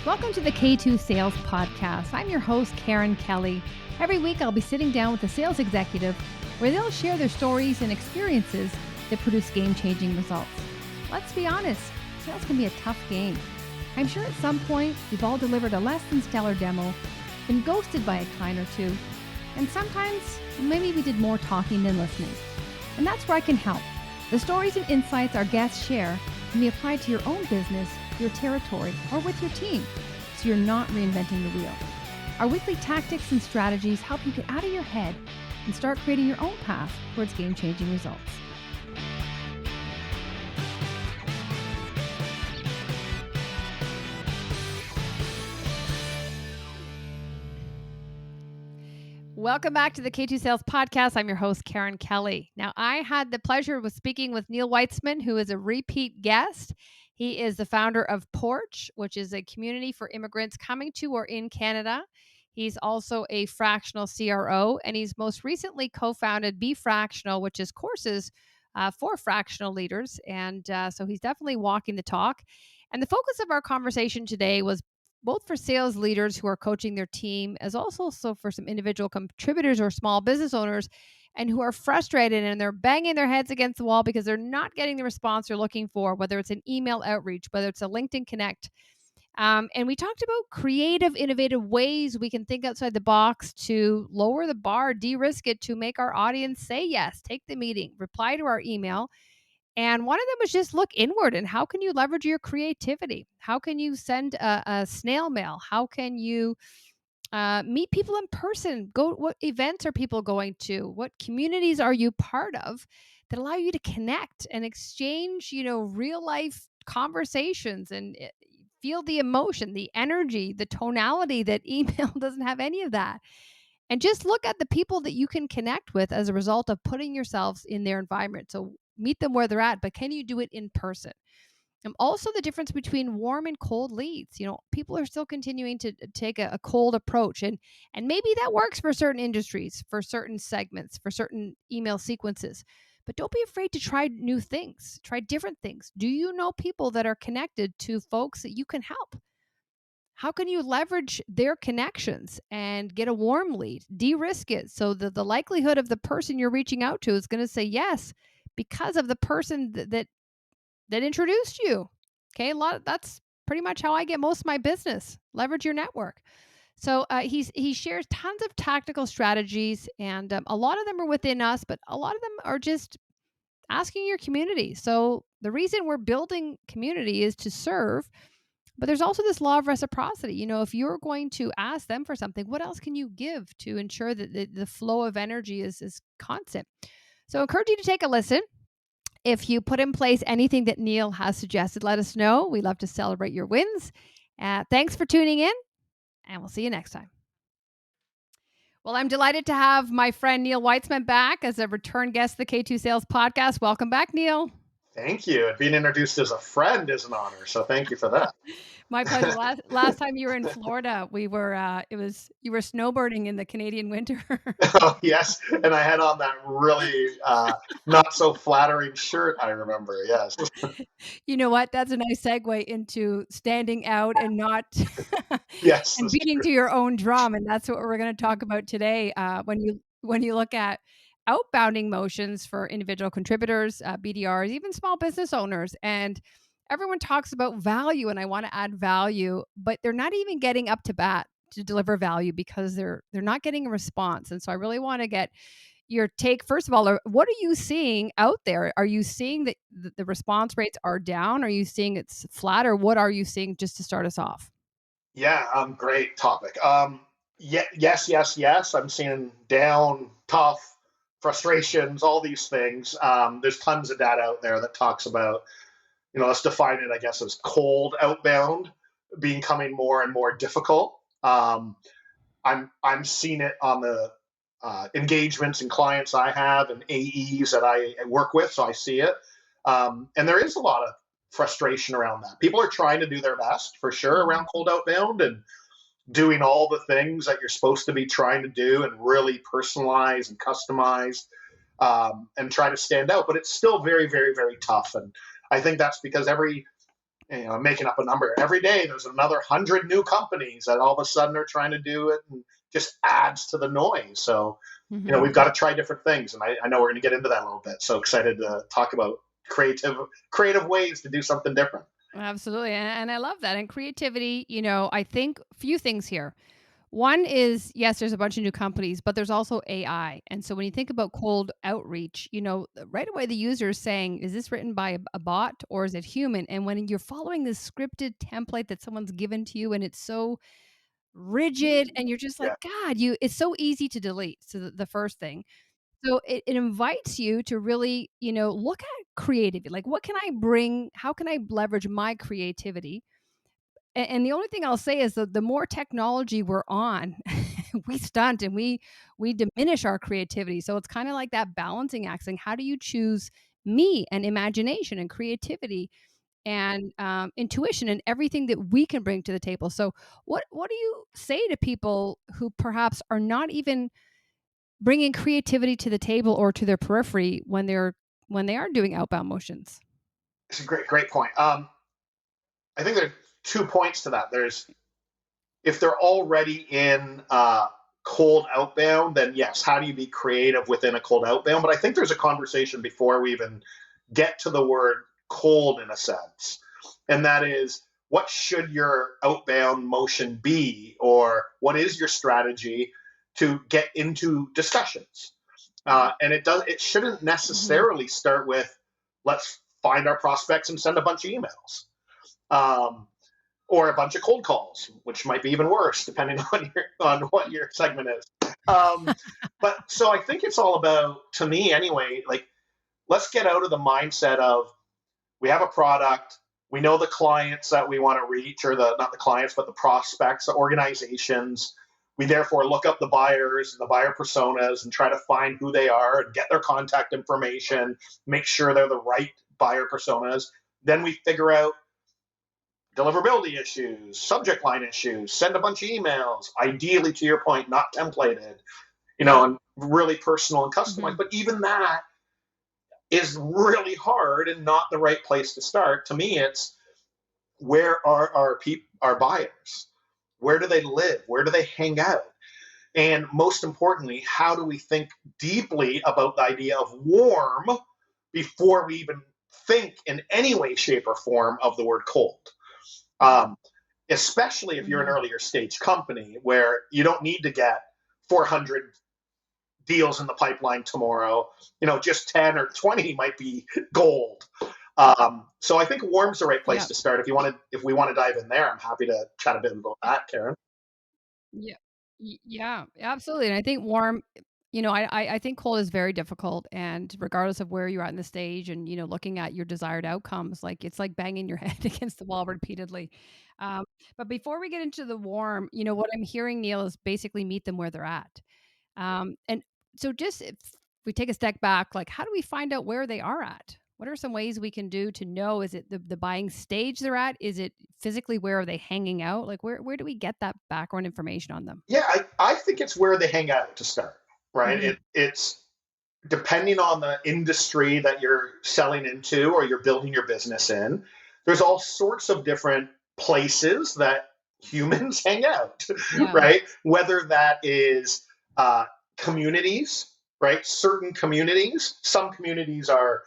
Welcome to the K2 Sales Podcast. I'm your host, Karen Kelly. Every week, I'll be sitting down with a sales executive where they'll share their stories and experiences that produce game-changing results. Let's be honest, sales can be a tough game. I'm sure at some point, we've all delivered a less than stellar demo, been ghosted by a client or two, and sometimes maybe we did more talking than listening. And that's where I can help. The stories and insights our guests share can be applied to your own business, your territory, or with your team, so you're not reinventing the wheel. Our weekly tactics and strategies help you get out of your head and start creating your own path towards game-changing results. Welcome back to the K2 Sales Podcast. I'm your host, Karen Kelly. Now, I had the pleasure of speaking with Neil Weitzman, who is a repeat guest. He is the founder of PORCH, which is a community for immigrants coming to or in Canada. He's also a fractional CRO, and he's most recently co-founded Be Fractional, which is courses for fractional leaders. And so he's definitely walking the talk. And the focus of our conversation today was both for sales leaders who are coaching their team, as also for some individual contributors or small business owners, and who are frustrated and they're banging their heads against the wall because they're not getting the response they're looking for, whether it's an email outreach, whether it's a LinkedIn Connect. And we talked about creative, innovative ways we can think outside the box to lower the bar, de-risk it, to make our audience say yes, take the meeting, reply to our email. And one of them was just look inward and how can you leverage your creativity? How can you send a snail mail? How can you meet people in person? What events are people going to? What communities are you part of that allow you to connect and exchange, real life conversations and feel the emotion, the energy, the tonality that email doesn't have any of that. And just look at the people that you can connect with as a result of putting yourselves in their environment. So meet them where they're at, but can you do it in person? Also the difference between warm and cold leads. People are still continuing to take a cold approach, and maybe that works for certain industries, for certain segments, for certain email sequences. But don't be afraid to try new things, try different things. Do you know people that are connected to folks that you can help? How can you leverage their connections and get a warm lead, de-risk it so that the likelihood of the person you're reaching out to is going to say yes because of the person that introduced you? Okay, that's pretty much how I get most of my business. Leverage your network. So he shares tons of tactical strategies, and a lot of them are within us, but a lot of them are just asking your community. So the reason we're building community is to serve. But there's also this law of reciprocity. If you're going to ask them for something, what else can you give to ensure that the flow of energy is constant? So I encourage you to take a listen. If you put in place anything that Neil has suggested, let us know. We love to celebrate your wins. Thanks for tuning in, and we'll see you next time. Well, I'm delighted to have my friend Neil Weitzman back as a return guest of the K2 Sales Podcast. Welcome back, Neil. Thank you. Being introduced as a friend is an honor, so thank you for that. My pleasure. Last time you were in Florida, you were snowbirding in the Canadian winter. Oh, yes, and I had on that really not so flattering shirt, I remember, yes. You know what? That's a nice segue into standing out and not Yes, and beating to your own drum. And that's what we're going to talk about today. When you look at outbounding motions for individual contributors, BDRs, even small business owners, and everyone talks about value, and I want to add value, but they're not even getting up to bat to deliver value because they're not getting a response. And so I really want to get your take. First of all, what are you seeing out there? Are you seeing that the response rates are down? Are you seeing it's flat, or what are you seeing, just to start us off? Yeah, great topic. Yes. I'm seeing down, tough, frustrations, all these things. There's tons of data out there that talks about, let's define it, I guess, as cold outbound becoming more and more difficult. I'm seeing it on the engagements and clients I have and AEs that I work with, so I see it. And there is a lot of frustration around that. People are trying to do their best, for sure, around cold outbound and doing all the things that you're supposed to be trying to do and really personalize and customize and try to stand out. But it's still very, very, very tough. And I think that's because every I'm making up a number. Every day there's another 100 new companies that all of a sudden are trying to do it, and just adds to the noise. So, Mm-hmm. we've got to try different things. And I know we're going to get into that a little bit. So excited to talk about creative ways to do something different. Absolutely. And I love that. And creativity, I think a few things here. One is, yes, there's a bunch of new companies, but there's also AI. And so when you think about cold outreach, right away the user is saying, is this written by a bot or is it human? And when you're following this scripted template that someone's given to you and it's so rigid and you're just like, Yeah, God, it's so easy to delete. So the first thing. So it invites you to really, look at creativity. Like, what can I bring? How can I leverage my creativity? And the only thing I'll say is that the more technology we're on, we stunt and we diminish our creativity. So it's kind of like that balancing act saying, how do you choose me and imagination and creativity and intuition and everything that we can bring to the table? So what do you say to people who perhaps are not even bringing creativity to the table or to their periphery when they are doing outbound motions? it's a great point. I think there's 2 points to that. There's, if they're already in cold outbound, then yes, how do you be creative within a cold outbound? But I think there's a conversation before we even get to the word cold, in a sense. And that is, what should your outbound motion be? Or what is your strategy to get into discussions? And it shouldn't Mm-hmm. necessarily start with, let's find our prospects and send a bunch of emails. Or a bunch of cold calls, which might be even worse depending on what your segment is. But so I think it's all about, to me anyway, like, let's get out of the mindset of, we have a product, we know the clients that we want to reach, or the not the clients but the prospects, the organizations. We therefore look up the buyers and the buyer personas and try to find who they are and get their contact information, make sure they're the right buyer personas. Then we figure out deliverability issues, subject line issues, send a bunch of emails, ideally, to your point, not templated, and really personal and Mm-hmm. customized. But even that is really hard and not the right place to start. To me, it's, where are our buyers? Where do they live? Where do they hang out? And most importantly, how do we think deeply about the idea of warm before we even think in any way, shape, or form of the word cold? Um, Especially if you're an Mm-hmm. earlier stage company where you don't need to get 400 deals in the pipeline tomorrow. Just 10 or 20 might be gold. So I think warm's the right place Yeah. to start. If we want to dive in there, I'm happy to chat a bit about that, Karen. Yeah. Yeah, absolutely. And I think warm, I think cold is very difficult. And regardless of where you're at in the stage and, looking at your desired outcomes, like it's like banging your head against the wall repeatedly. Um, but before we get into the warm, what I'm hearing, Neil, is basically meet them where they're at. And so just if we take a step back, like how do we find out where they are at? What are some ways we can do to know, is it the buying stage they're at? Is it physically where are they hanging out? Like where do we get that background information on them? Yeah, I think it's where they hang out to start, right? Mhm. It's depending on the industry that you're selling into or you're building your business in. There's all sorts of different places that humans hang out, Yeah. right? Whether that is uh, communities, right? Certain communities, some communities are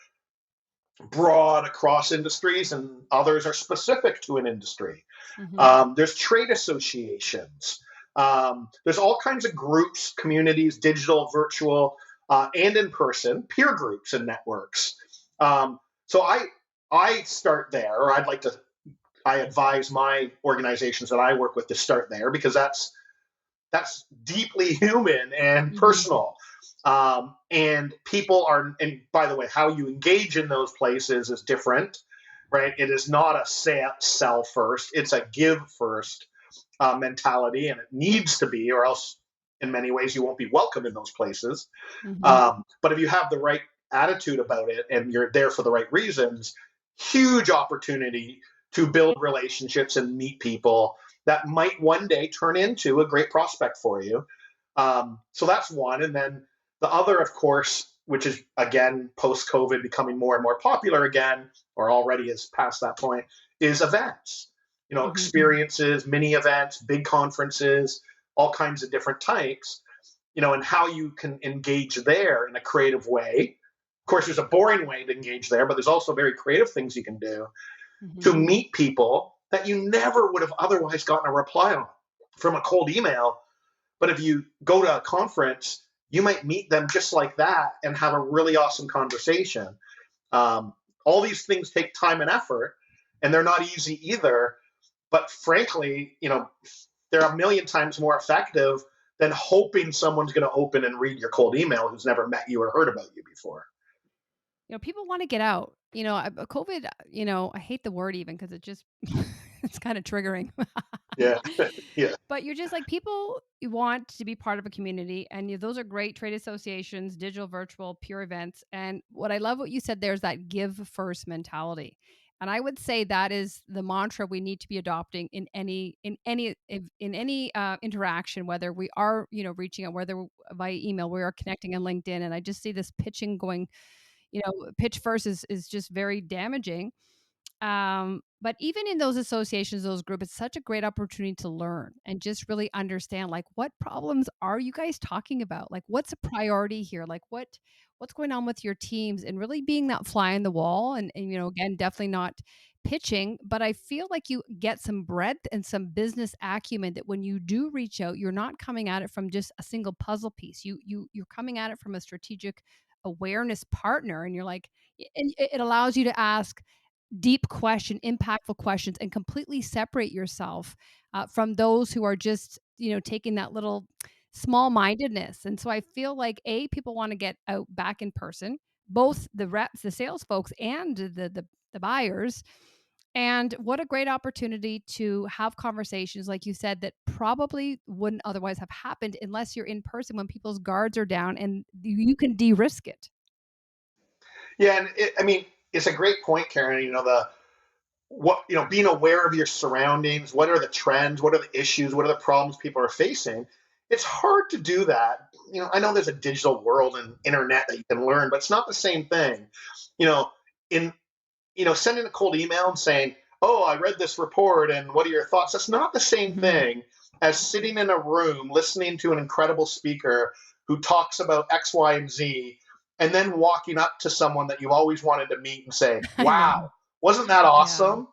broad across industries and others are specific to an industry. Mhm. There's trade associations. There's all kinds of groups, communities, digital, virtual, and in person, peer groups and networks. So I start there, or I advise my organizations that I work with to start there, because that's deeply human and Mhm. personal. And people are, and by the way, how you engage in those places is different, right? It is not a sell first, it's a give first mentality, and it needs to be, or else in many ways you won't be welcome in those places. Mhm. But if you have the right attitude about it and you're there for the right reasons, huge opportunity to build relationships and meet people that might one day turn into a great prospect for you. So that's one. And then the other, of course, which is again post COVID becoming more and more popular again, or already is past that point, is events, Mhm. experiences, mini events, big conferences, all kinds of different types, and how you can engage there in a creative way. Of course, there's a boring way to engage there, but there's also very creative things you can do to Mhm. meet people that you never would have otherwise gotten a reply on from a cold email. But if you go to a conference, you might meet them just like that and have a really awesome conversation. Um, all these things take time and effort, and they're not easy either. But frankly, they're a million times more effective than hoping someone's going to open and read your cold email who's never met you or heard about you before. People wanna get out. COVID, I hate the word even because it just it's kinda triggering. Yeah. Yeah. But you're just like, people want to be part of a community, and those are great trade associations, digital, virtual, pure events. And what I love what you said there is that give first mentality. And I would say that is the mantra we need to be adopting in any interaction, whether we are reaching out, whether via email, we are connecting on LinkedIn. And I just see this pitching going, pitch first is just very damaging. But even in those associations, those groups, it's such a great opportunity to learn and just really understand, like, what problems are you guys talking about? Like, what's a priority here? Like, what's going on with your teams, and really being that fly in the wall. And again, definitely not pitching, but I feel like you get some breadth and some business acumen that when you do reach out, you're not coming at it from just a single puzzle piece. You're coming at it from a strategic awareness partner, and you're like, and it allows you to ask deep impactful questions, and completely separate yourself from those who are just, taking that little small mindedness. And so I feel like people want to get out back in person, both the reps, the sales folks, and the buyers. And what a great opportunity to have conversations, like you said, that probably wouldn't otherwise have happened unless you're in person, when people's guards are down and you can de-risk it. Yeah. And I mean, it's a great point, Karen. Being aware of your surroundings, what are the trends, what are the issues, what are the problems people are facing. It's hard to do that. I know there's a digital world and internet that you can learn, but it's not the same thing. You know, in sending a cold email and saying, "Oh, I read this report and what are your thoughts?" That's not the same Mhm. thing as sitting in a room listening to an incredible speaker who talks about X, Y, and Z, and then walking up to someone that you always wanted to meet and say, I know. "Wow, wasn't that Yeah. awesome?"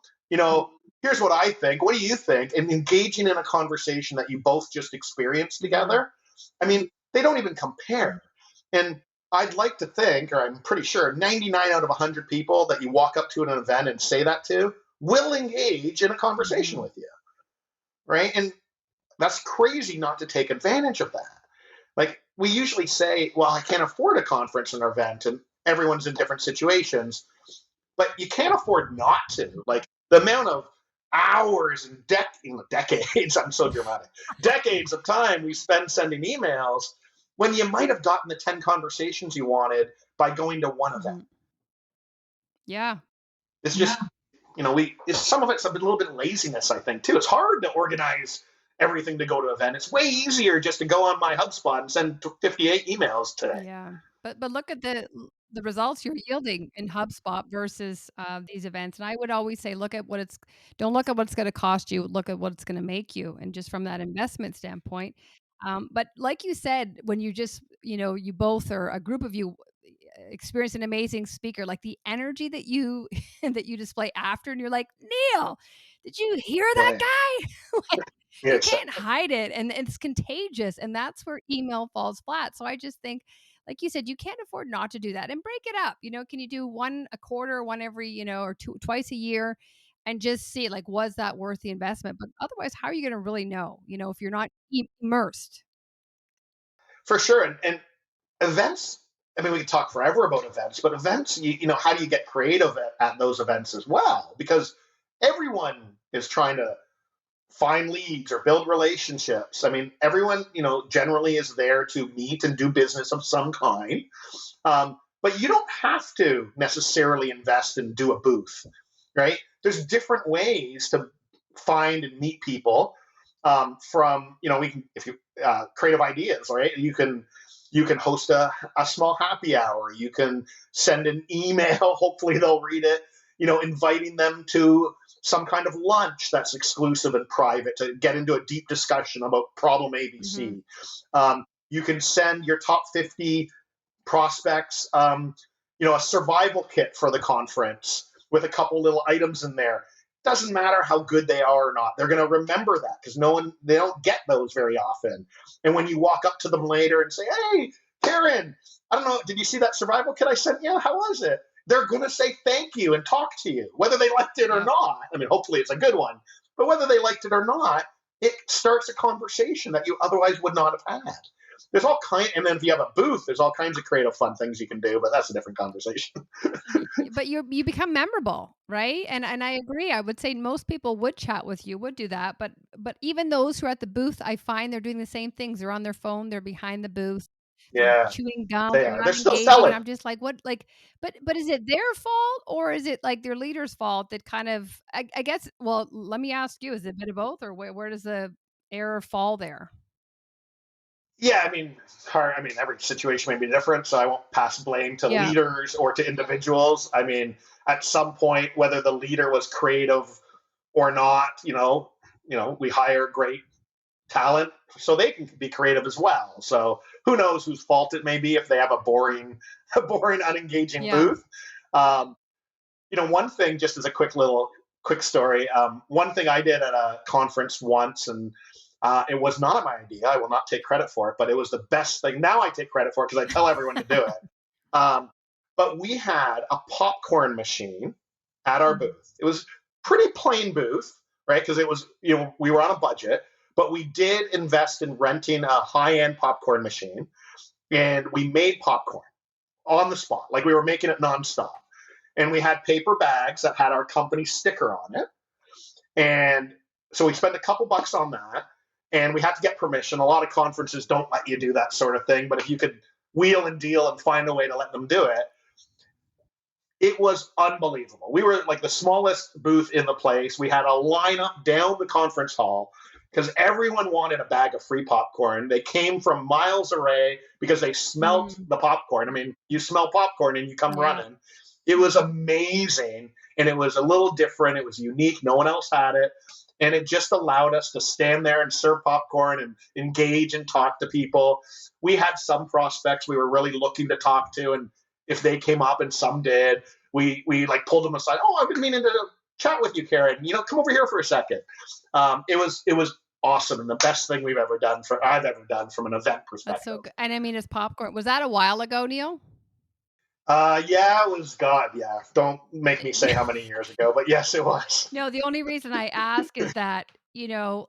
Here's what I think. What do you think? And engaging in a conversation that you both just experienced Mhm. together. I mean, they don't even compare. And I'd like to think, or I'm pretty sure, 99 out of 100 people that you walk up to at an event and say that to will engage in a conversation Mhm. with you, right? And that's crazy not to take advantage of that. Like, we usually say, well, I can't afford a conference or event, and everyone's in different situations, but you can't afford not to. Like, the amount of hours and decades, I'm so dramatic, decades of time we spend sending emails when you might have gotten the 10 conversations you wanted by going to one event. Mhm. Yeah. It's just, some of it's a little bit of laziness, I think, too. It's hard to organize everything to go to an event. It's way easier just to go on my HubSpot and send 58 emails today. Yeah. But look at the results you're yielding in HubSpot versus, these events. And I would always say, don't look at what it's gonna cost you, look at what it's gonna make you, and just from that investment standpoint. But like you said, when you both, or a group of you, experience an amazing speaker, like the energy that you that you display after, and you're like, "Neil, did you hear that Yeah. guy?" Like, Yeah. you can't hide it, and it's contagious, and that's where email falls flat. So I just think, like you said, you can't afford not to do that, and break it up. Can you do one a quarter, one every, or two twice a year, and just see, like, was that worth the investment? But otherwise, how are you gonna really know, if you're not immersed? For sure. And events, I mean, we could talk forever about events, but events, how do you get creative at those events as well? Because everyone is trying to find leads or build relationships. I mean, everyone, generally is there to meet and do business of some kind. But you don't have to necessarily invest and do a booth, right? There's different ways to find and meet people. From we can, if you creative ideas, right? You can host a small happy hour. You can send an email. Hopefully they'll read it. Inviting them to some kind of lunch that's exclusive and private to get into a deep discussion about problem Mm-hmm. ABC. You can send your top 50 prospects, a survival kit for the conference with a couple little items in there. Doesn't matter how good they are or not. They're going to remember that because they don't get those very often. And when you walk up to them later and say, "Hey, Karen, I don't know, did you see that survival kit I sent you? How was it?" They're going to say thank you and talk to you, whether they liked it or Yeah. not. I mean, hopefully it's a good one, but whether they liked it or not, it starts a conversation that you otherwise would not have had. There's all kind, and then if you have a booth, there's all kinds of creative, fun things you can do. But that's a different conversation. But you become memorable, right? And I agree. I would say most people would chat with you, would do that. But even those who are at the booth, I find they're doing the same things. They're on their phone. They're behind the booth. They're Yeah, chewing gum. they They're are. not They're still engaging. And selling. I'm just like, what? Like, but is it their fault or is it like their leader's fault that kind of? I guess. Well, let me ask you: is it a bit of both, or where does the error fall there? Yeah, I mean, it's hard. I mean, every situation may be different, so I won't pass blame to Yeah. leaders or to individuals. I mean, at some point, whether the leader was creative or not, we hire great talent so they can be creative as well. So who knows whose fault it may be if they have a boring, unengaging Yeah. booth. Um, one thing, just as a quick story, one thing I did at a conference once, and it was not my idea. I will not take credit for it, but it was the best thing. Now I take credit for it because I tell everyone to do it. But we had a popcorn machine at our Mhm. booth. It was pretty plain booth, right? Because it was, we were on a budget, but we did invest in renting a high-end popcorn machine, and we made popcorn on the spot, like we were making it nonstop. And we had paper bags that had our company sticker on it. And so we spent a couple bucks on that. And we had to get permission. A lot of conferences don't let you do that sort of thing. But if you could wheel and deal and find a way to let them do it, it was unbelievable. We were like the smallest booth in the place. We had a lineup down the conference hall because everyone wanted a bag of free popcorn. They came from miles away because they smelt Mm, the popcorn. I mean, you smell popcorn and you come yeah. running. It was amazing, and it was a little different. It was unique. No one else had it. And it just allowed us to stand there and serve popcorn and engage and talk to people. We had some prospects we were really looking to talk to, and if they came up, and some did, we like pulled them aside. "Oh, I've been meaning to chat with you, Karen. Come over here for a second." It was awesome, and the best thing I've ever done from an event That's so perspective. good. And I mean, it's popcorn. Was that a while ago, Neil? Yeah, it was God. Yeah, don't make me say how many years ago, but yes, it was. No, the only reason I ask is that,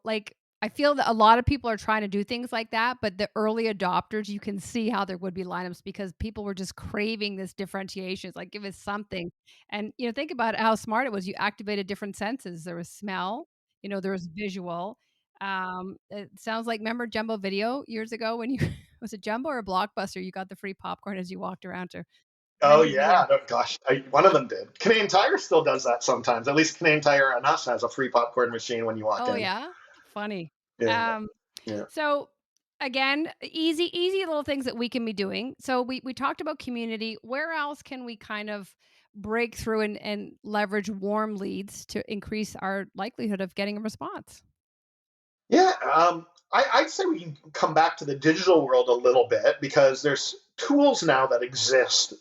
like, I feel that a lot of people are trying to do things like that, but the early adopters, you can see how there would be lineups because people were just craving this differentiation. It's like, give us something. And, think about how smart it was. You activated different senses. There was smell, there was visual. It sounds like, remember Jumbo Video years ago when you, was it Jumbo or Blockbuster? You got the free popcorn as you walked around to Oh rent a video. yeah, no, gosh, one of them did. Canadian Tire still does that sometimes. At least Canadian Tire and us has a free popcorn machine when you walk Oh, in. yeah? Funny. Yeah, Um, yeah. so again, easy little things that we can be doing. So we talked about community. Where else can we kind of break through and leverage warm leads to increase our likelihood of getting a response? Yeah, I'd say we can come back to the digital world a little bit because there's tools now that exist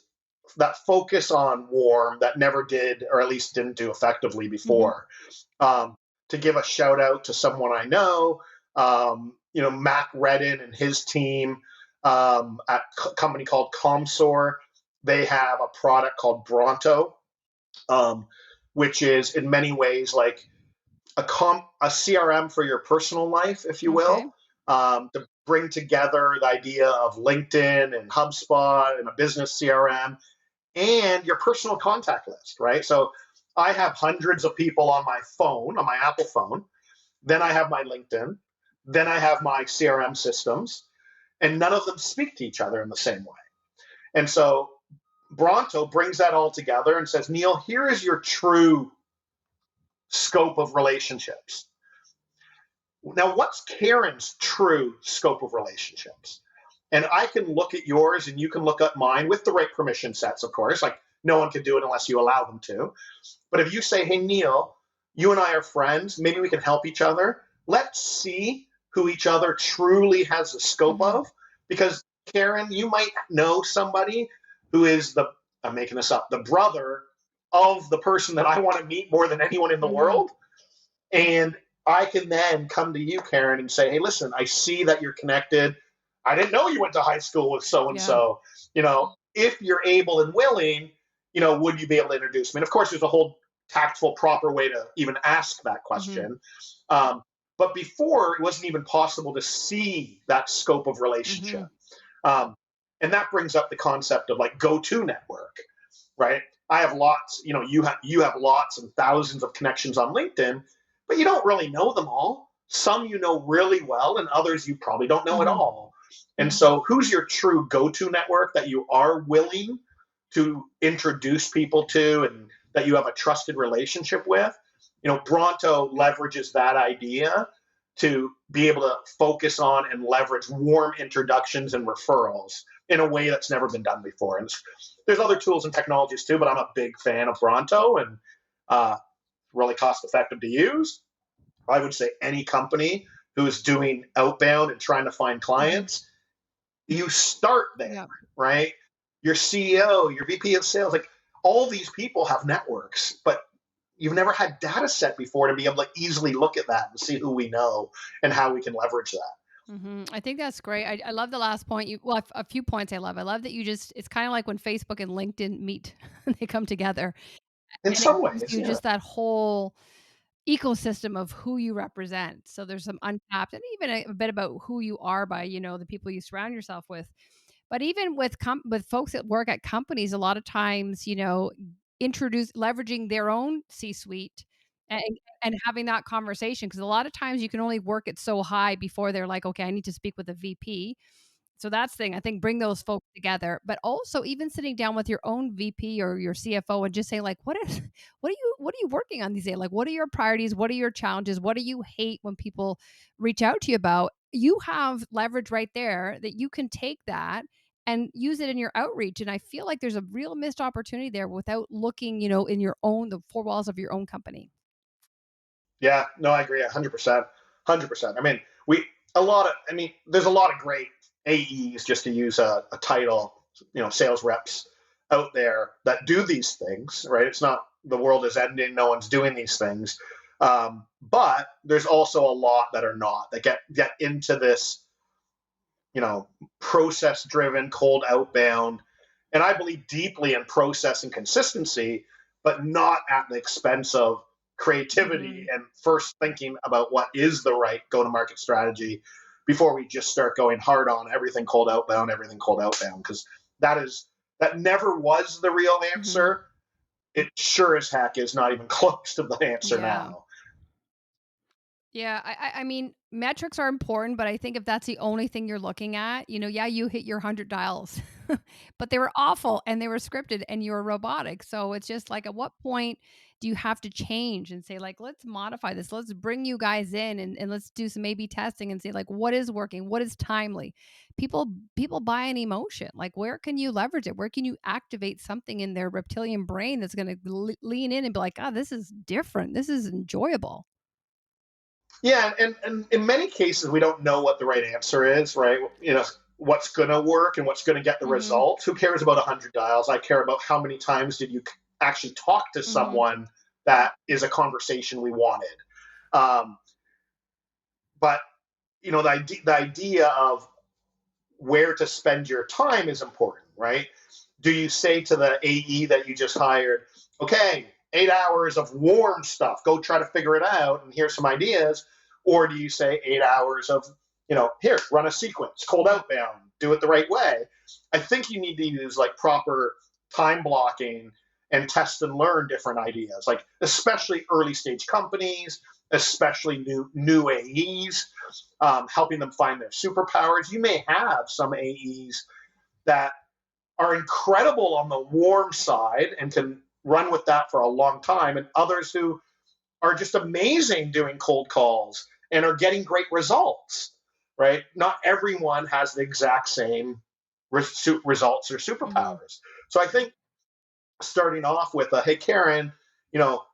that focus on warm that never did, or at least didn't do effectively Mhm. before. Um, to give a shout out to someone I know, Mac Redden and his team at a company called Comsor, they have a product called Bronto, um, which is in many ways like a CRM for your personal life, if you Okay. will, to bring together the idea of LinkedIn and HubSpot and a business CRM and your personal contact list, right? So I have hundreds of people on my phone, on my Apple phone. Then I have my LinkedIn. Then I have my CRM systems, and none of them speak to each other in the same way. And so Bronto brings that all together and says, Neil, here is your true scope of relationships. Now, what's Karen's true scope of relationships? And I can look at yours and you can look at mine with the right permission sets, of course. Like no one can do it unless you allow them to. But if you say, hey, Neil, You and I are friends. Maybe we can help each other. Let's see who each other truly has the scope Mm-hmm. of. Because, Karen, you might know somebody who is I'm making this up, the brother of the person that I want to meet more than anyone in the Mm-hmm. world. And I can then come to you, Karen, and say, hey, listen, I see that you're connected. I didn't know you went to high school with so and Yeah. so. If you're able and willing, would you be able to introduce me? And of course, there's a whole tactful, proper way to even ask that Mm-hmm. question. But before, it wasn't even possible to see that scope of Mm-hmm. relationship. Um, and that brings up the concept of like go-to network, right? I have lots, you have lots and thousands of connections on LinkedIn, but you don't really know them all. Some you know really well, and others you probably don't know at Mm-hmm. all. And so, who's your true go-to network that you are willing to introduce people to, and that you have a trusted relationship with? Bronto leverages that idea to be able to focus on and leverage warm introductions and referrals in a way that's never been done before. And there's other tools and technologies too, but I'm a big fan of Bronto, and really cost effective to use. I would say any company who is doing outbound and trying to find Mm-hmm. clients, you start there, Yeah. right? Your CEO, your VP of sales, like all these people have networks, but you've never had data set before to be able to easily look at that and see who we know and how we can leverage that. Mm-hmm. I think that's great. I love the last point. A few points I love. I love that it's kind of like when Facebook and LinkedIn meet, they come together, In and it some gives ways, you yeah. just that whole ecosystem of who you represent. So there's some untapped, and even a bit about who you are by, the people you surround yourself with. But even with folks that work at companies, a lot of times, leveraging their own C-suite and and having that conversation, because a lot of times you can only work it so high before they're like, okay, I need to speak with a VP. So that's the thing. I think bring those folks together, but also even sitting down with your own VP or your CFO and just say like, what are you working on these days? Like, what are your priorities? What are your challenges? What do you hate when people reach out to you about? You have leverage right there that you can take that and use it in your outreach. And I feel like there's a real missed opportunity there without looking, in the four walls of your own company. Yeah, no, I agree 100%. 100%. There's a lot of great AEs, just to use a title, sales reps out there that do these things, right? It's not the world is ending, no one's doing these things. But there's also a lot that are not, that get into this, process driven, cold outbound. And I believe deeply in process and consistency, but not at the expense of creativity Mm-hmm. and first thinking about what is the right go to market strategy before we just start going hard on everything cold outbound, because that never was the real Mm-hmm. answer. It sure as heck is not even close to the answer Yeah. now. Yeah, I mean, metrics are important, but I think if that's the only thing you're looking at, yeah, you hit your 100 dials, but they were awful and they were scripted and you were robotic. So it's just like, at what point do you have to change and say, like, let's modify this, let's bring you guys in and let's do some A/B testing and say, like, what is working, what is timely? People buy an emotion. Like, where can you leverage it? Where can you activate something in their reptilian brain that's going to lean in and be like, oh, this is different, this is enjoyable. Yeah, and in many cases, we don't know what the right answer is, right? What's going to work and what's going to get the Mm-hmm. results. Who cares about 100 dials? I care about how many times did you actually talk to Mm-hmm. someone that is a conversation we wanted. Um, but, the idea of where to spend your time is important, right? Do you say to the AE that you just hired, okay, 8 hours of warm stuff, go try to figure it out, and here's some ideas? Or do you say 8 hours of, here, run a sequence, cold Yeah. outbound, do it the right way? I think you need to use like proper time blocking and test and learn different ideas, like especially early stage companies, especially new AEs, helping them find their superpowers. You may have some AEs that are incredible on the warm side and can run with that for a long time, and others who are just amazing doing cold calls and are getting great results, right? Not everyone has the exact same results or Mhm. superpowers. So I think starting off with hey, Karen, you know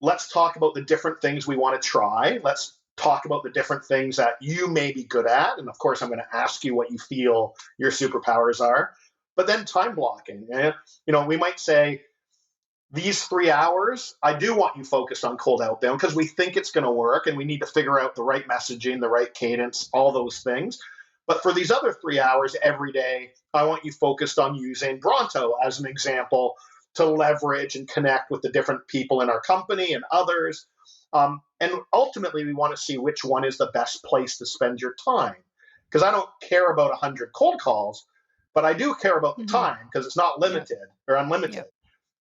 let's talk about the different things we want to try. Let's talk about the different things that you may be good at. And of course, I'm going to ask you what you feel your superpowers are. But then time blocking. We might say, these 3 hours, I do want you focused on cold outbound because we think it's going to work and we need to figure out the right messaging, the right cadence, all those things. But for these other 3 hours every day, I want you focused on using Bronto as an example to leverage and connect with the different people in our company and others. And ultimately, we want to see which one is the best place to spend your time. Because I don't care about 100 cold calls, but I do care about the time because it's not limited or unlimited. Yep.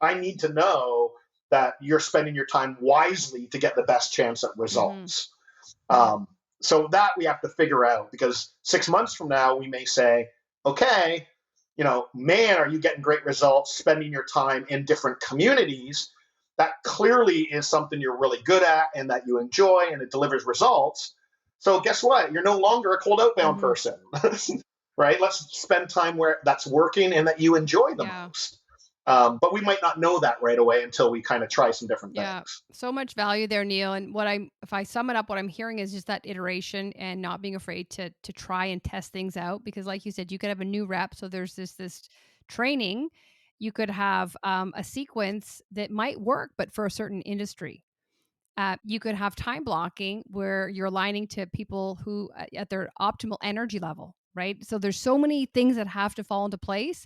I need to know that you're spending your time wisely to get the best chance at results. So that we have to figure out, because 6 months from now, we may say, okay, man, are you getting great results spending your time in different communities? That clearly is something you're really good at and that you enjoy and it delivers results. So guess what? You're no longer a cold outbound person, right? Let's spend time where that's working and that you enjoy the most. But we might not know that right away until we kind of try some different things. So much value there, Neil. And if I sum it up, what I'm hearing is just that iteration and not being afraid to try and test things out. Because like you said, you could have a new rep. So there's this training. You could have a sequence that might work, but for a certain industry. You could have time blocking where you're aligning to people who at their optimal energy level, right? So there's so many things that have to fall into place.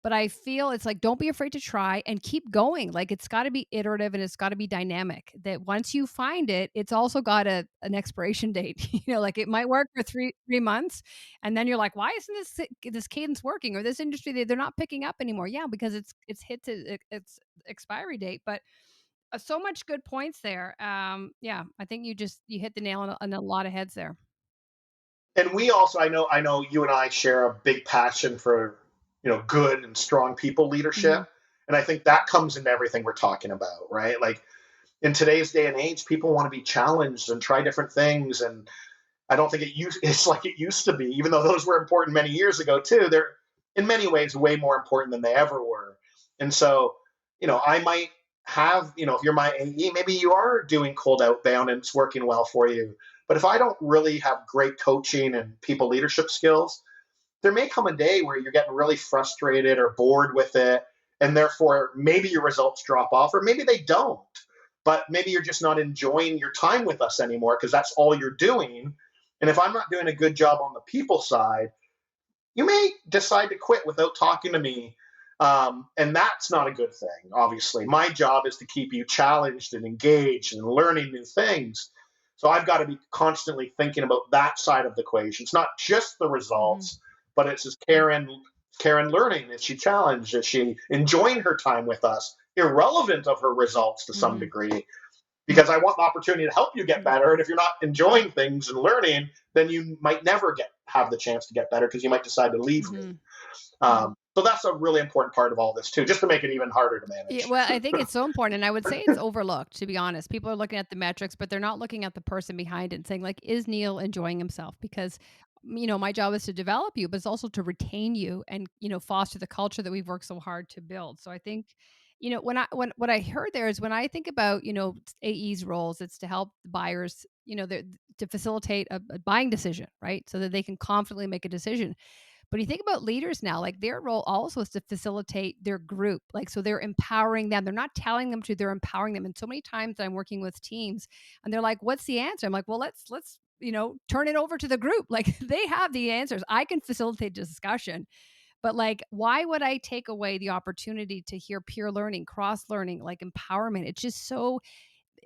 But I feel it's like, don't be afraid to try and keep going. Like it's got to be iterative and it's got to be dynamic. That once you find it, it's also got an expiration date. Like it might work for three months, and then you're like, why isn't this cadence working, or this industry they're not picking up anymore? Yeah, because it's hit to its expiry date. But so much good points there. I think you hit the nail on a lot of heads there. And we also, I know you and I share a big passion for, good and strong people leadership. And I think that comes into everything we're talking about, right? Like in today's day and age, people want to be challenged and try different things. And I don't think it's like it used to be, even though those were important many years ago too. They're in many ways way more important than they ever were. And so, I might have, if you're my AE, maybe you are doing cold outbound and it's working well for you. But if I don't really have great coaching and people leadership skills, there may come a day where you're getting really frustrated or bored with it. And therefore, maybe your results drop off, or maybe they don't. But maybe you're just not enjoying your time with us anymore because that's all you're doing. And if I'm not doing a good job on the people side, you may decide to quit without talking to me. And that's not a good thing, obviously. My job is to keep you challenged and engaged and learning new things. So I've got to be constantly thinking about that side of the equation. It's not just the results, but it's just Karen learning. Is she challenged? Is she enjoying her time with us, irrelevant of her results to some degree? Because I want the opportunity to help you get better. And if you're not enjoying things and learning, then you might never have the chance to get better because you might decide to leave me. So that's a really important part of all this too, just to make it even harder to manage. Yeah, well, I think it's so important. And I would say it's overlooked, to be honest. People are looking at the metrics, but they're not looking at the person behind it and saying, like, is Neil enjoying himself? Because, my job is to develop you, but it's also to retain you and, foster the culture that we've worked so hard to build. So I think, when what I heard there is when I think about, AE's roles, it's to help the buyers, to facilitate a buying decision, right? So that they can confidently make a decision. But you think about leaders now, like their role also is to facilitate their group. Like, so they're empowering them. They're not telling them to, they're empowering them. And so many times I'm working with teams and they're like, what's the answer? I'm like, well, let's, turn it over to the group. Like they have the answers. I can facilitate discussion, but like, why would I take away the opportunity to hear peer learning, cross learning, like empowerment? It's just so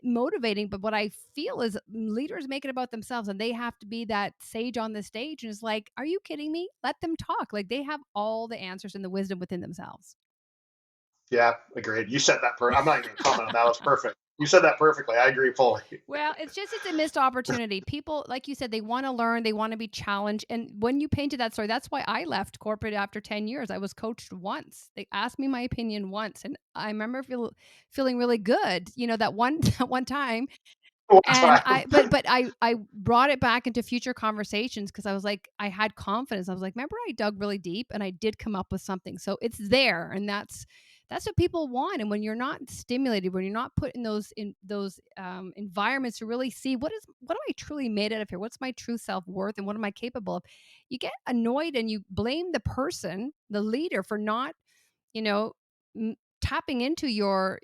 motivating. But what I feel is leaders make it about themselves and they have to be that sage on the stage. And it's like, are you kidding me? Let them talk. Like they have all the answers and the wisdom within themselves. Yeah, agreed. You said that. I'm not even going to comment on that. That was perfect. You said that perfectly. I agree fully. Well, it's a missed opportunity. People, like you said, they want to learn, they want to be challenged. And when you painted that story, that's why I left corporate after 10 years. I was coached once. They asked me my opinion once. And I remember feeling really good, that one that one time. And I brought it back into future conversations because I was like, I had confidence. I was like, remember I dug really deep and I did come up with something. So it's there. And That's what people want. And when you're not stimulated, when you're not put in those environments to really see what am I truly made out of here? What's my true self-worth and what am I capable of? You get annoyed and you blame the person, the leader, for not, you know, tapping into your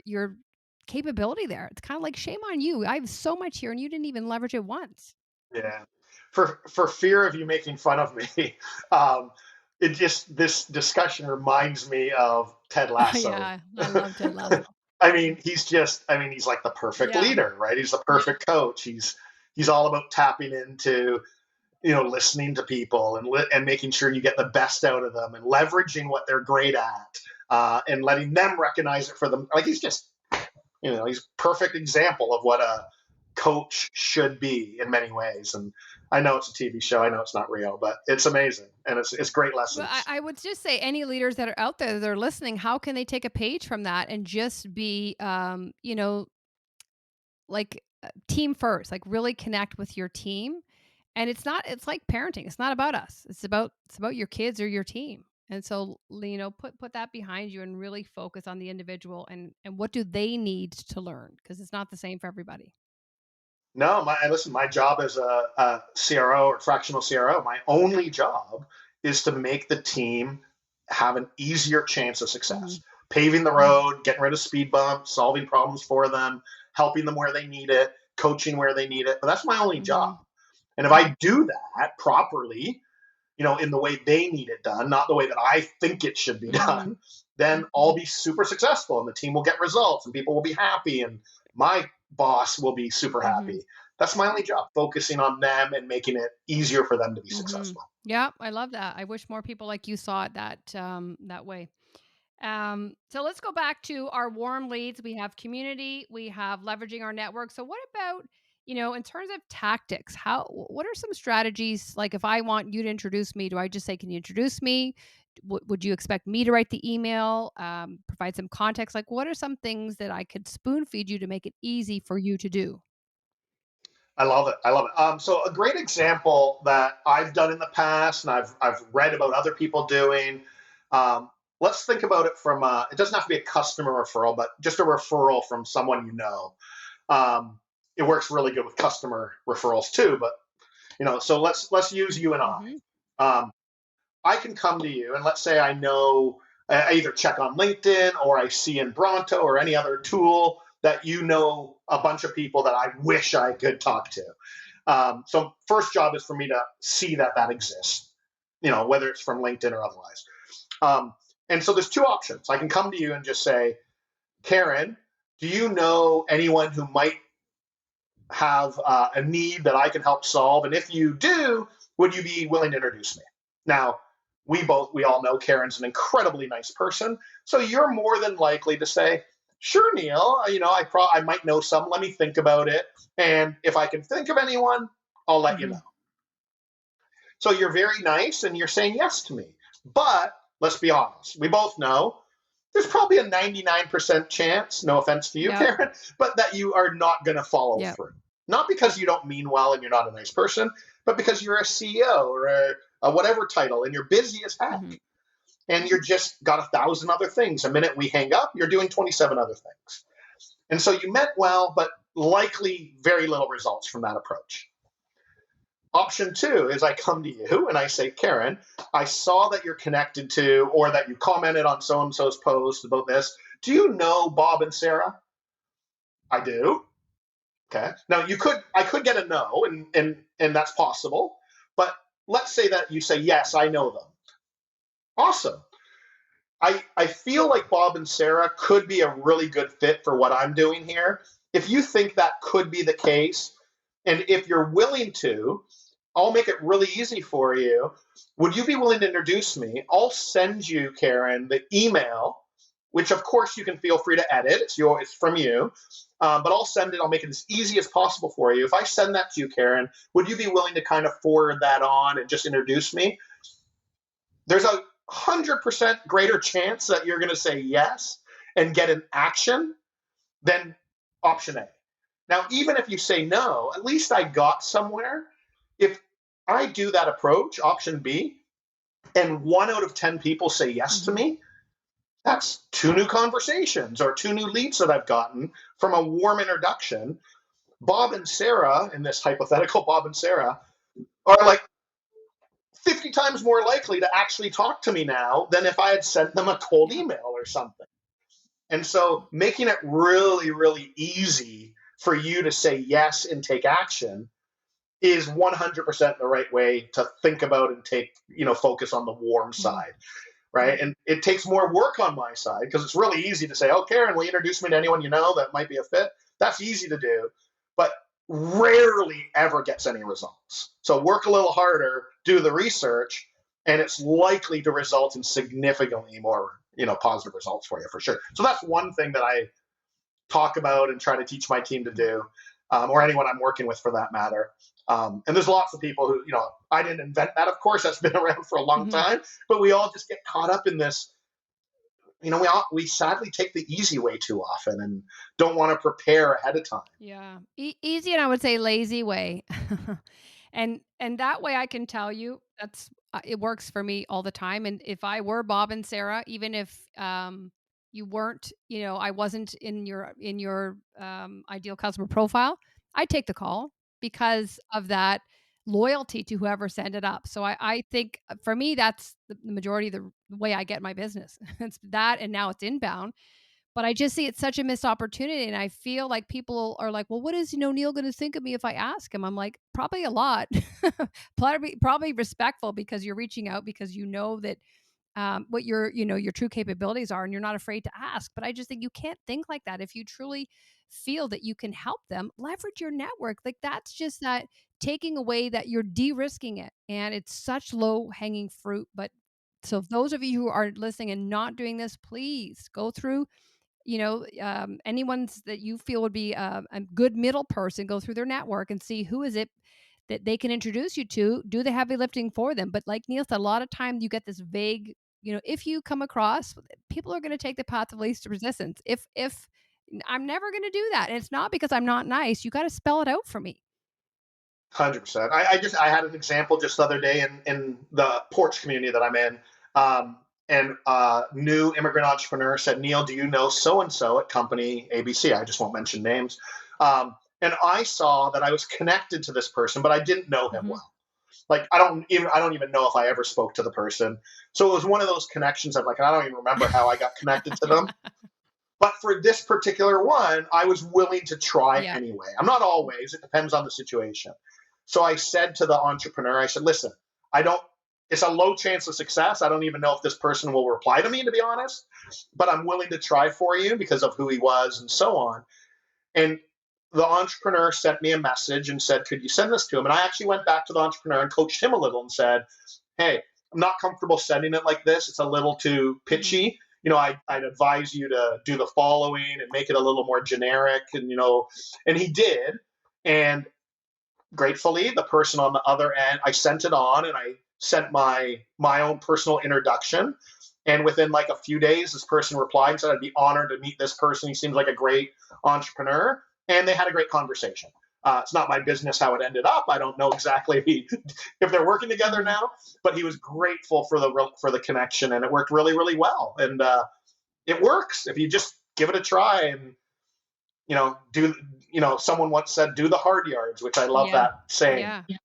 capability there. It's kind of like, shame on you. I have so much here and you didn't even leverage it once. Yeah. For fear of you making fun of me, um, it just this discussion reminds me of Ted Lasso. Yeah, I love Ted Lasso. He's like the perfect Yeah. leader, right? He's the perfect coach. He's all about tapping into, listening to people and making sure you get the best out of them and leveraging what they're great at, and letting them recognize it for them. Like he's a perfect example of what a coach should be in many ways. And I know it's a TV show, I know it's not real, but it's amazing and it's great Well, lessons. I would just say any leaders that are out there that are listening, how can they take a page from that and just be, like team first, like really connect with your team. And it's like parenting. It's not about us. It's about your kids or your team. And so, put that behind you and really focus on the individual and what do they need to learn? Because it's not the same for everybody. No, my job as a CRO or fractional CRO, my only job is to make the team have an easier chance of Hmm. success. Paving the road, getting rid of speed bumps, solving problems for them, helping them where they need it, coaching where they need it. But that's my only job. Hmm. And if I do that properly, in the way they need it done, not the way that I think it should be Hmm. done, then I'll be super successful and the team will get results and people will be happy and my boss will be super Hmm. happy. That's my only job, focusing on them and making it easier for them to be Hmm. successful. Yeah, I love that. I wish more people like you saw it that way. So let's go back to our warm leads. We have community, we have leveraging our network. So what about, in terms of tactics, what are some strategies? Like if I want you to introduce me, do I just say, can you introduce me? Would you expect me to write the email, provide some context? Like what are some things that I could spoon feed you to make it easy for you to do? I love it. I love it. So a great example that I've done in the past, and I've read about other people doing. Um, let's think about it from it doesn't have to be a customer referral, but just a referral from someone you know. Um, it works really good with customer referrals too. But so let's use you and I. Hmm. I can come to you and let's say I know, I either check on LinkedIn or I see in Bronto or any other tool that a bunch of people that I wish I could talk to. So first job is for me to see that exists, whether it's from LinkedIn or otherwise. Um, and so there's two options. I can come to you and just say, Karen, do you know anyone who might have a need that I can help solve? And if you do, would you be willing to introduce me? Now, we all know Karen's an incredibly nice person, so you're more than likely to say, "Sure, Neil. I might know some. Let me think about it, and if I can think of anyone, I'll let you know." Hmm. So you're very nice, and you're saying yes to me. But let's be honest. We both know there's probably a 99% chance, no offense to you, Yep. Karen, but that you are not going to follow Yep. through. Not because you don't mean well and you're not a nice person, but because you're a CEO or a whatever title and you're busy as heck. Hmm. And you're just got 1,000 other things. The minute we hang up, you're doing 27 other things. And so you meant well, but likely very little results from that approach. Option two is I come to you and I say, Karen, I saw that you're connected to, or that you commented on so and so's post about this. Do you know Bob and Sarah? I do. Okay. Now I could get a no, and that's possible. But let's say that you say, yes, I know them. Awesome. I feel like Bob and Sarah could be a really good fit for what I'm doing here. If you think that could be the case, and if you're willing to, I'll make it really easy for you. Would you be willing to introduce me? I'll send you, Karen, the email, which of course you can feel free to edit. It's from you, but I'll send it. I'll make it as easy as possible for you. If I send that to you, Karen, would you be willing to kind of forward that on and just introduce me? There's a 100% greater chance that you're going to say yes and get an action than option A. Now, even if you say no, at least I got somewhere. If I do that approach, option B, and 1 out of 10 people say yes to Hmm. me, That's 2 new conversations or 2 new leads that I've gotten from a warm introduction. Bob and Sarah, in this hypothetical, Bob and Sarah are like 50 times more likely to actually talk to me now than if I had sent them a cold Yeah. email or something. And so making it really, really easy for you to say yes and take action is 100% the right way to think about and take, focus on the warm Mhm. side, right? And it takes more work on my side because it's really easy to say, oh, Karen, will you introduce me to anyone you know that might be a fit? That's easy to do, but rarely ever gets any results. So work a little harder, do the research, and it's likely to result in significantly more, positive results for you for sure. So that's one thing that I talk about and try to teach my team to do, or anyone I'm working with for that matter. And there's lots of people who, I didn't invent that, of course, that's been around for a long Mhm. time, but we all just get caught up in this. We sadly take the easy way too often and don't want to prepare ahead of time. Yeah. Easy, and I would say lazy way. And that way I can tell you that's it works for me all the time. And if I were Bob and Sarah, even if you weren't, I wasn't in your ideal customer profile, I'd take the call because of that loyalty to whoever sent it up. So I think for me that's the majority of the way I get my business. It's that, and now it's inbound, but I just see it's such a missed opportunity, and I feel like people are like, "Well, what is, Neil gonna think of me if I ask him?" I'm like, "Probably a lot." Probably respectful because you're reaching out because you know that, what your true capabilities are, and you're not afraid to ask, but I just think you can't think like that. If you truly feel that you can help them, leverage your network. Like, that's just that taking away that you're de-risking it, and it's such low-hanging fruit, but so those of you who are listening and not doing this, please go through anyone's that you feel would be a good middle person, go through their network and see who is it that they can introduce you to, do the heavy lifting for them. But like Neil said, a lot of time you get this vague, if you come across, people are going to take the path of least resistance. If I'm never going to do that. And it's not because I'm not nice. You got to spell it out for me. 100%. I had an example just the other day in the Porch community that I'm in. And new immigrant entrepreneur said, Neil, do you know so and so at company ABC? I just won't mention names. And I saw that I was connected to this person, but I didn't know him Hmm. well. Like I don't even know if I ever spoke to the person. So it was one of those connections that, like, I don't even remember how I got connected to them. But for this particular one, I was willing to try Yeah. anyway. I'm not always, it depends on the situation. So I said to the entrepreneur, I said, listen, I don't, it's a low chance of success. I don't even know if this person will reply to me, to be honest, but I'm willing to try for you because of who he was and so on. And the entrepreneur sent me a message and said, could you send this to him? And I actually went back to the entrepreneur and coached him a little and said, hey, I'm not comfortable sending it like this. It's a little too Hmm. pitchy. I'd advise you to do the following and make it a little more generic. And he did. And gratefully, the person on the other end, I sent it on and I sent my own personal introduction. And within like a few days, this person replied and said, I'd be honored to meet this person. He seems like a great entrepreneur. And they had a great conversation. It's not my business how it ended up. I don't know exactly if they're working together Hmm. now, but he was grateful for the connection, and it worked really, really well. And it works if you just give it a try and do. Someone once said, "Do the hard yards," which I love Yeah. that saying. Yeah.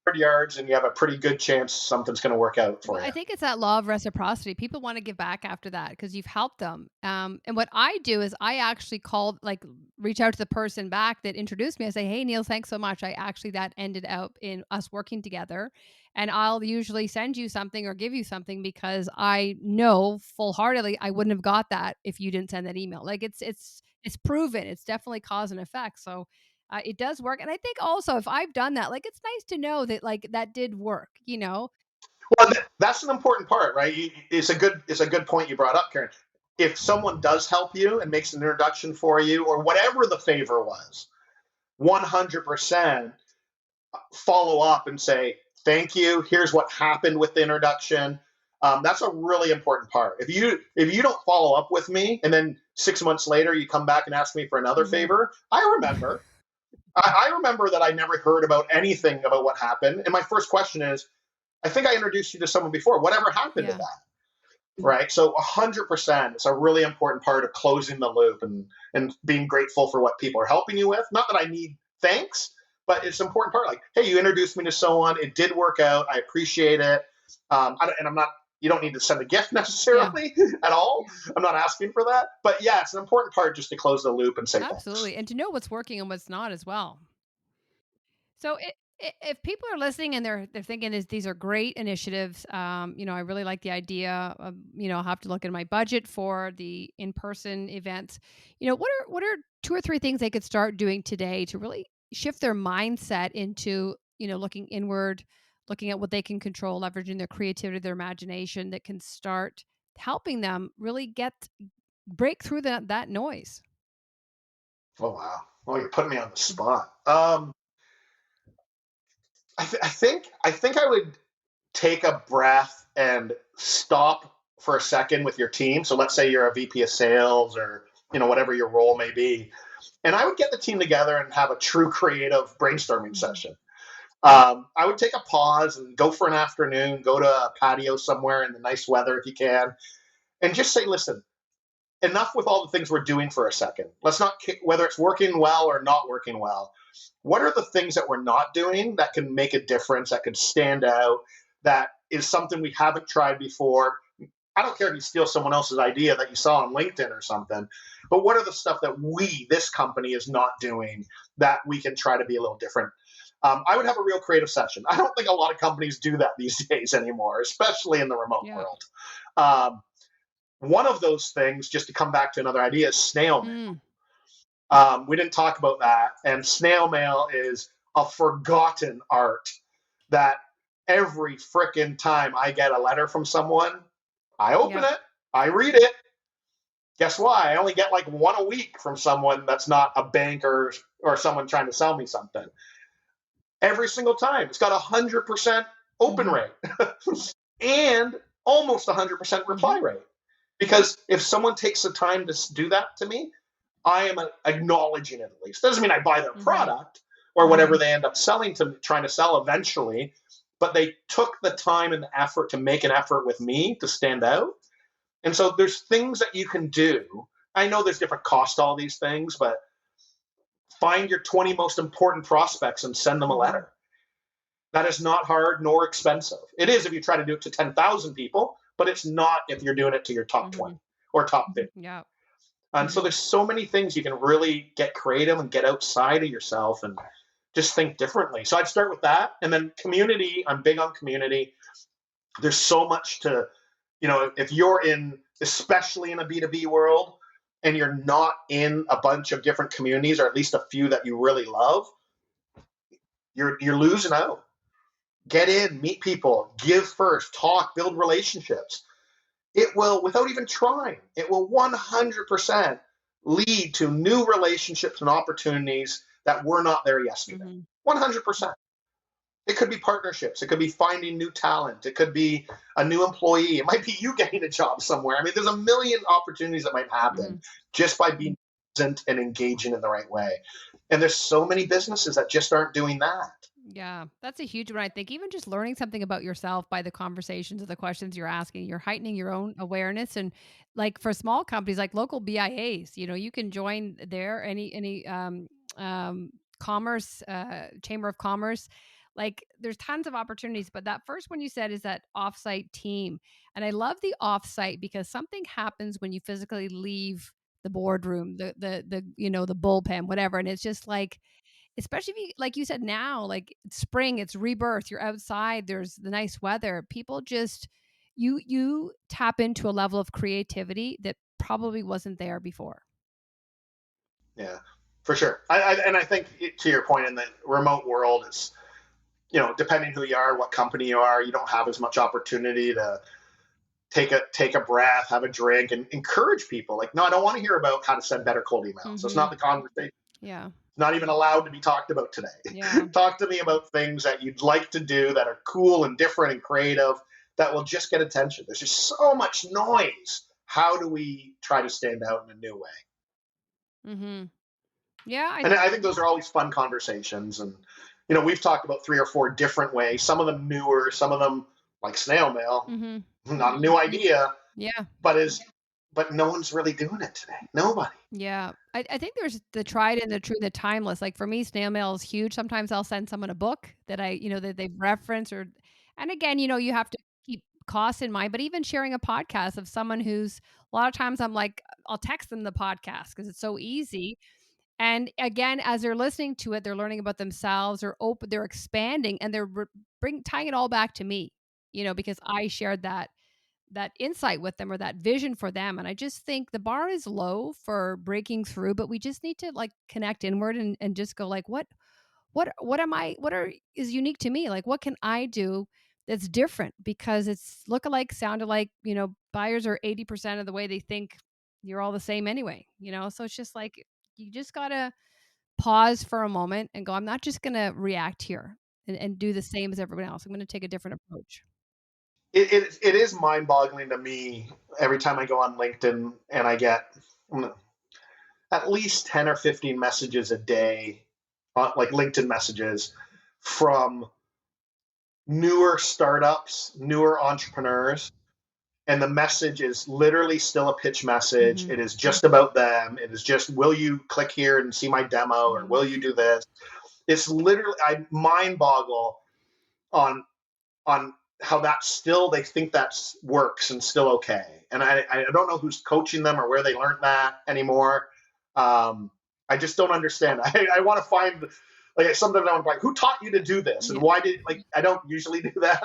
Hard yards, and you have a pretty good chance something's going to work out for Well, you. I think it's that law of reciprocity. People want to give back after that because you've helped them. And what I do is I actually call, like, reach out to the person back that introduced me. I say, "Hey, Neil, thanks so much. I actually that ended up in us working together, and I'll usually send you something or give you something because I know full heartedly I wouldn't have got that if you didn't send that email. Like, it's proven. It's definitely cause and effect. So." It does work, and I think also if I've done that, like, it's nice to know that, like, that did work. Well, that's an important part, right? It's a good point you brought up, Karen. If someone does help you and makes an introduction for you, or whatever the favor was, 100% follow up and say thank you. Here's what happened with the introduction. That's a really important part. If you don't follow up with me, and then 6 months later you come back and ask me for another Mhm. favor, I remember. I remember that I never heard about anything about what happened. And my first question is, I think I introduced you to someone before. Whatever happened to Yeah. that? right? So 100%, it's a really important part of closing the loop and being grateful for what people are helping you with. Not that I need thanks, but it's an important part. Like, hey, you introduced me to someone. It did work out. I appreciate it. And I'm not. You don't need to send a gift Yeah. necessarily at all. I'm not asking for that. But yeah, it's an important part just to close the loop and say thanks. Absolutely. And to know what's working and what's not as well. So if people are listening and they're thinking these are great initiatives, I really like the idea of, I'll have to look at my budget for the in-person events. What are two or three things they could start doing today to really shift their mindset into, looking inward, looking at what they can control, leveraging their creativity, their imagination that can start helping them really break through that noise. Oh wow. Well, you're putting me on the spot. I think I would take a breath and stop for a second with your team. So let's say you're a VP of sales or whatever your role may be, and I would get the team together and have a true creative brainstorming Mhm. session. I would take a pause and go for an afternoon, go to a patio somewhere in the nice weather if you can, and just say, listen, enough with all the things we're doing for a second. Let's not, whether it's working well or not working well, what are the things that we're not doing that can make a difference, that can stand out, that is something we haven't tried before? I don't care if you steal someone else's idea that you saw on LinkedIn or something, but what are the stuff that this company, is not doing that we can try to be a little different? I would have a real creative session. I don't think a lot of companies do that these days anymore, especially in the remote Yeah. world. Um, one of those things, just to come back to another idea, is snail mail. Mm. We didn't talk about that. And snail mail is a forgotten art that every freaking time I get a letter from someone, I open Yep. it, I read it. Guess why? I only get like one a week from someone that's not a banker or someone trying to sell me something. Every single time. It's got 100% open Mhm. rate and almost 100% reply Mhm. rate. Because if someone takes the time to do that to me, I am acknowledging it at least. Doesn't mean I buy their Mhm. product or whatever they end up selling to trying to sell eventually, but they took the time and the effort to make an effort with me to stand out. And so there's things that you can do. I know there's different cost to all these things, but find your 20 most important prospects and send them a Mhm. letter. That is not hard nor expensive. It is if you try to do it to 10,000 people, but it's not if you're doing it to your top 20 Mhm. or top 50. Yep. And so there's so many things you can really get creative and get outside of yourself and just think differently. So I'd start with that. And then community, I'm big on community. There's so much to, if you're especially in a B2B world, and you're not in a bunch of different communities, or at least a few that you really love, you're losing out. Get in, meet people, give first, talk, build relationships. It will, without even trying, it will 100% lead to new relationships and opportunities that were not there yesterday. Mhm. 100%. It could be partnerships. It could be finding new talent. It could be a new employee. It might be you getting a job somewhere. I mean, there's a million opportunities that might happen Mhm. just by being present and engaging in the right way. And there's so many businesses that just aren't doing that. Yeah, that's a huge one. I think even just learning something about yourself by the conversations or the questions you're asking, you're heightening your own awareness. And like for small companies, like local BIAs, you can join there any um, commerce chamber of commerce. Like there's tons of opportunities, but that first one you said is that offsite team, and I love the offsite because something happens when you physically leave the boardroom, the bullpen, whatever, and it's just like especially if you like you said now, like it's spring, it's rebirth, you're outside, there's the nice weather. People just you tap into a level of creativity that probably wasn't there before. Yeah, for sure. And I think to your point in the remote world, it's, depending who you are, what company you are, you don't have as much opportunity to take a breath, have a drink, and encourage people. Like, no, I don't want to hear about how to send better cold emails. That's not Mhm. the conversation. Yeah. Not even allowed to be talked about today. Yeah. Talk to me about things that you'd like to do that are cool and different and creative that will just get attention. There's just so much noise. How do we try to stand out in a new way? Mhm. Yeah, I And I think those are always fun conversations. And, we've talked about 3 or 4 different ways, some of them newer, some of them like snail mail, Mhm. not a new idea, Yeah. but is but no one's really doing it today. Nobody. Yeah. I think there's the tried and the true, the timeless. Like for me, snail mail is huge. Sometimes I'll send someone a book that that they've referenced and again, you have to keep costs in mind, but even sharing a podcast of someone who's a lot of times I'm like, I'll text them the podcast because it's so easy. And again, as they're listening to it, they're learning about themselves or they're expanding and they're tying it all back to me, because I shared that insight with them or that vision for them. And I just think the bar is low for breaking through, but we just need to like connect inward and just go like, what am I, is unique to me? Like, what can I do that's different? Because it's look alike, sound alike, buyers are 80% of the way they think you're all the same anyway, So it's just like, you just gotta pause for a moment and go, I'm not just gonna react here and do the same as everyone else. I'm gonna take a different approach. It is mind boggling to me every time I go on LinkedIn and I get at least 10 or 15 messages a day, like LinkedIn messages from newer startups, newer entrepreneurs. And the message is literally still a pitch message. Mhm. It is just about them. It is just, will you click here and see my demo, or Mhm. will you do this? It's literally, I mind boggle on on how that still they think that works and still okay. And I don't know who's coaching them or where they learned that anymore. I just don't understand. I want to find like sometimes I'm like, who taught you to do this and Yeah. why did like I don't usually do that.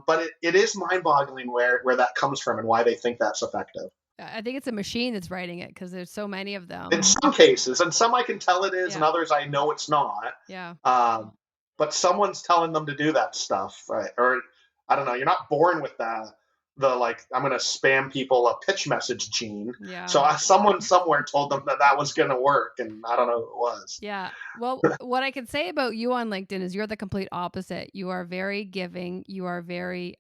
But it is mind boggling where that comes from and why they think that's effective. I think it's a machine that's writing it because there's so many of In them. some cases, and some I can tell it is, and Yeah. others I know it's not. Yeah. But someone's telling them to do that stuff, right? Or I don't know. You're not born with the like I'm going to spam people a pitch message gene. Yeah. So someone somewhere told them that that was going to work, and I don't know who it was. Yeah. Well, what I can say about you on LinkedIn is you're the complete opposite. You are very giving. You are very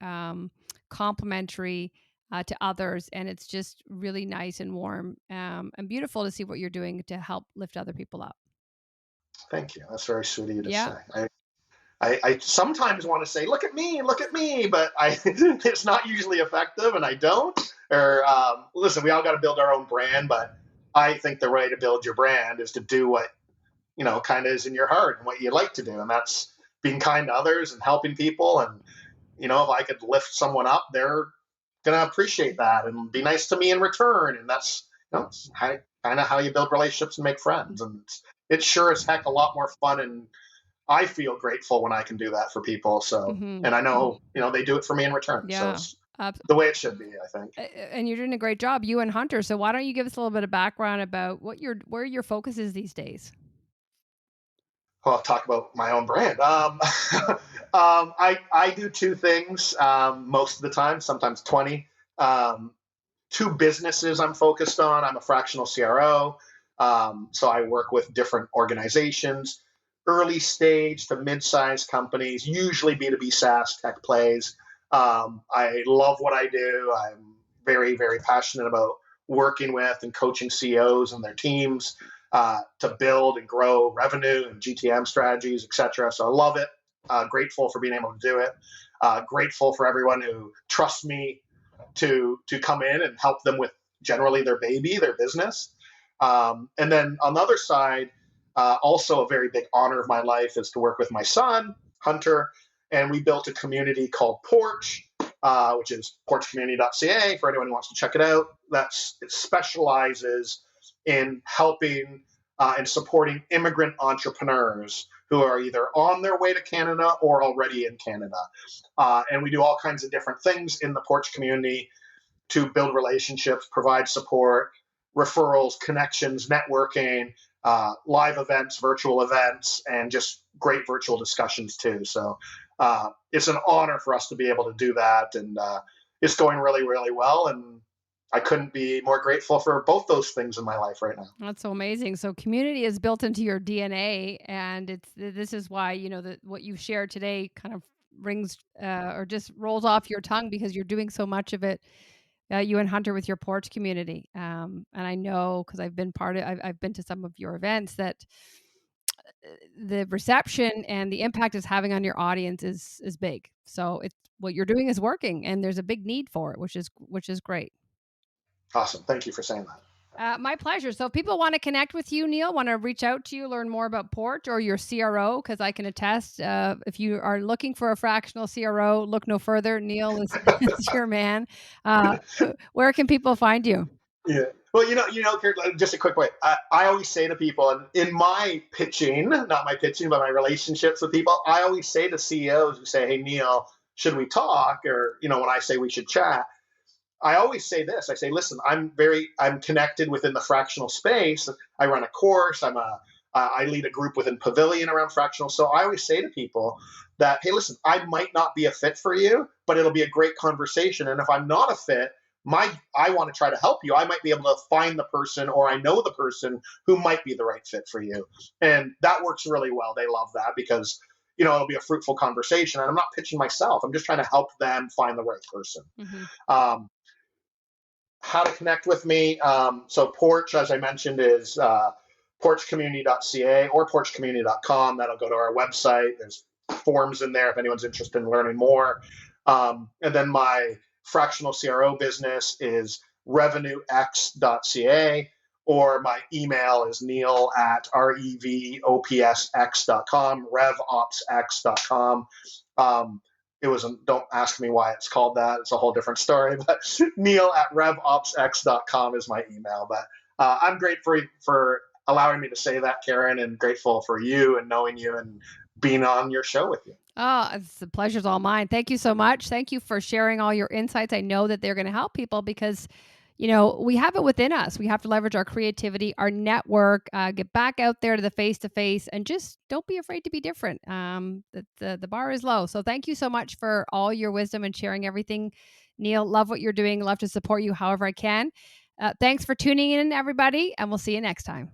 complimentary to others, and it's just really nice and warm and beautiful to see what you're doing to help lift other people up. Thank you. That's very sweet of you to Yeah. say. I sometimes want to say, look at me, but it's not usually effective, and I don't. Or listen, we all got to build our own brand, but I think the way to build your brand is to do what kind of is in your heart and what you like to do, and that's being kind to others and helping people. And if I could lift someone up, they're gonna appreciate that and be nice to me in return. And that's kind of how you build relationships and make friends. And it's sure as heck a lot more fun and I feel grateful when I can do that for people. So, Hmm. and I know, they do it for me in return. So Yeah. it's the way it should be, I think. And you're doing a great job, you and Hunter. So why don't you give us a little bit of background about where your focus is these days? Well, I'll talk about my own brand. I do two things most of the time, sometimes 20. Um, Two businesses I'm focused on. I'm a fractional CRO. So I work with different organizations, early stage to mid-sized companies, usually B2B SaaS tech plays. I love what I do. I'm very, very passionate about working with and coaching CEOs and their teams to build and grow revenue and GTM strategies, et cetera. So I love it. Grateful for being able to do it. Grateful for everyone who trusts me to come in and help them with generally their baby, their business. And then on the other side, also a very big honor of my life is to work with my son, Hunter, and we built a community called Porch, which is porchcommunity.ca for anyone who wants to check it out. It specializes in helping and supporting immigrant entrepreneurs who are either on their way to Canada or already in Canada. And we do all kinds of different things in the Porch community to build relationships, provide support, referrals, connections, networking, live events, virtual events, and just great virtual discussions too. So it's an honor for us to be able to do that. And it's going really, really well. And I couldn't be more grateful for both those things in my life right now. That's so amazing. So community is built into your DNA, and this is why that what you shared today kind of rings or just rolls off your tongue because you're doing so much of it. You and Hunter with your porch community, and I know because I've been part of. I've been to some of your events that the reception and the impact it's having on your audience is big. So it's what you're doing is working, and there's a big need for it, which is great. Awesome. Thank you for saying that. My pleasure. So if people want to connect with you, Neil, want to reach out to you, learn more about Porch or your CRO, because I can attest, if you are looking for a fractional CRO, look no further. Neil is, is your man. Where can people find you? Yeah. Well, Kurt, just a quick way. I always say to people, and in my pitching, not my pitching, but my relationships with people, I always say to CEOs who say, "Hey, Neil, should we talk?" Or, when I say we should chat, I always say this. I say, listen, I'm connected within the fractional space. I run a course. I lead a group within Pavilion around fractional. So I always say to people that, hey, listen, I might not be a fit for you, but it'll be a great conversation. And if I'm not a fit, I want to try to help you. I might be able to find the person, or I know the person who might be the right fit for you. And that works really well. They love that because it'll be a fruitful conversation. And I'm not pitching myself. I'm just trying to help them find the right person. Mm-hmm. How to connect with me. So Porch, as I mentioned, is porchcommunity.ca or porchcommunity.com. That'll go to our website. There's forms in there if anyone's interested in learning more. And then my fractional CRO business is revenuex.ca, or my email is neil@revopsx.com, revopsx.com. Don't ask me why it's called that. It's a whole different story, but neil@revopsx.com is my email. But I'm grateful for allowing me to say that, Karen, and grateful for you and knowing you and being on your show with you. Oh, the pleasure's all mine. Thank you so much. Thank you for sharing all your insights. I know that they're going to help people because, we have it within us. We have to leverage our creativity, our network, get back out there to the face-to-face, and just don't be afraid to be different. The bar is low. So thank you so much for all your wisdom and sharing everything. Neil, love what you're doing. Love to support you however I can. Thanks for tuning in, everybody, and we'll see you next time.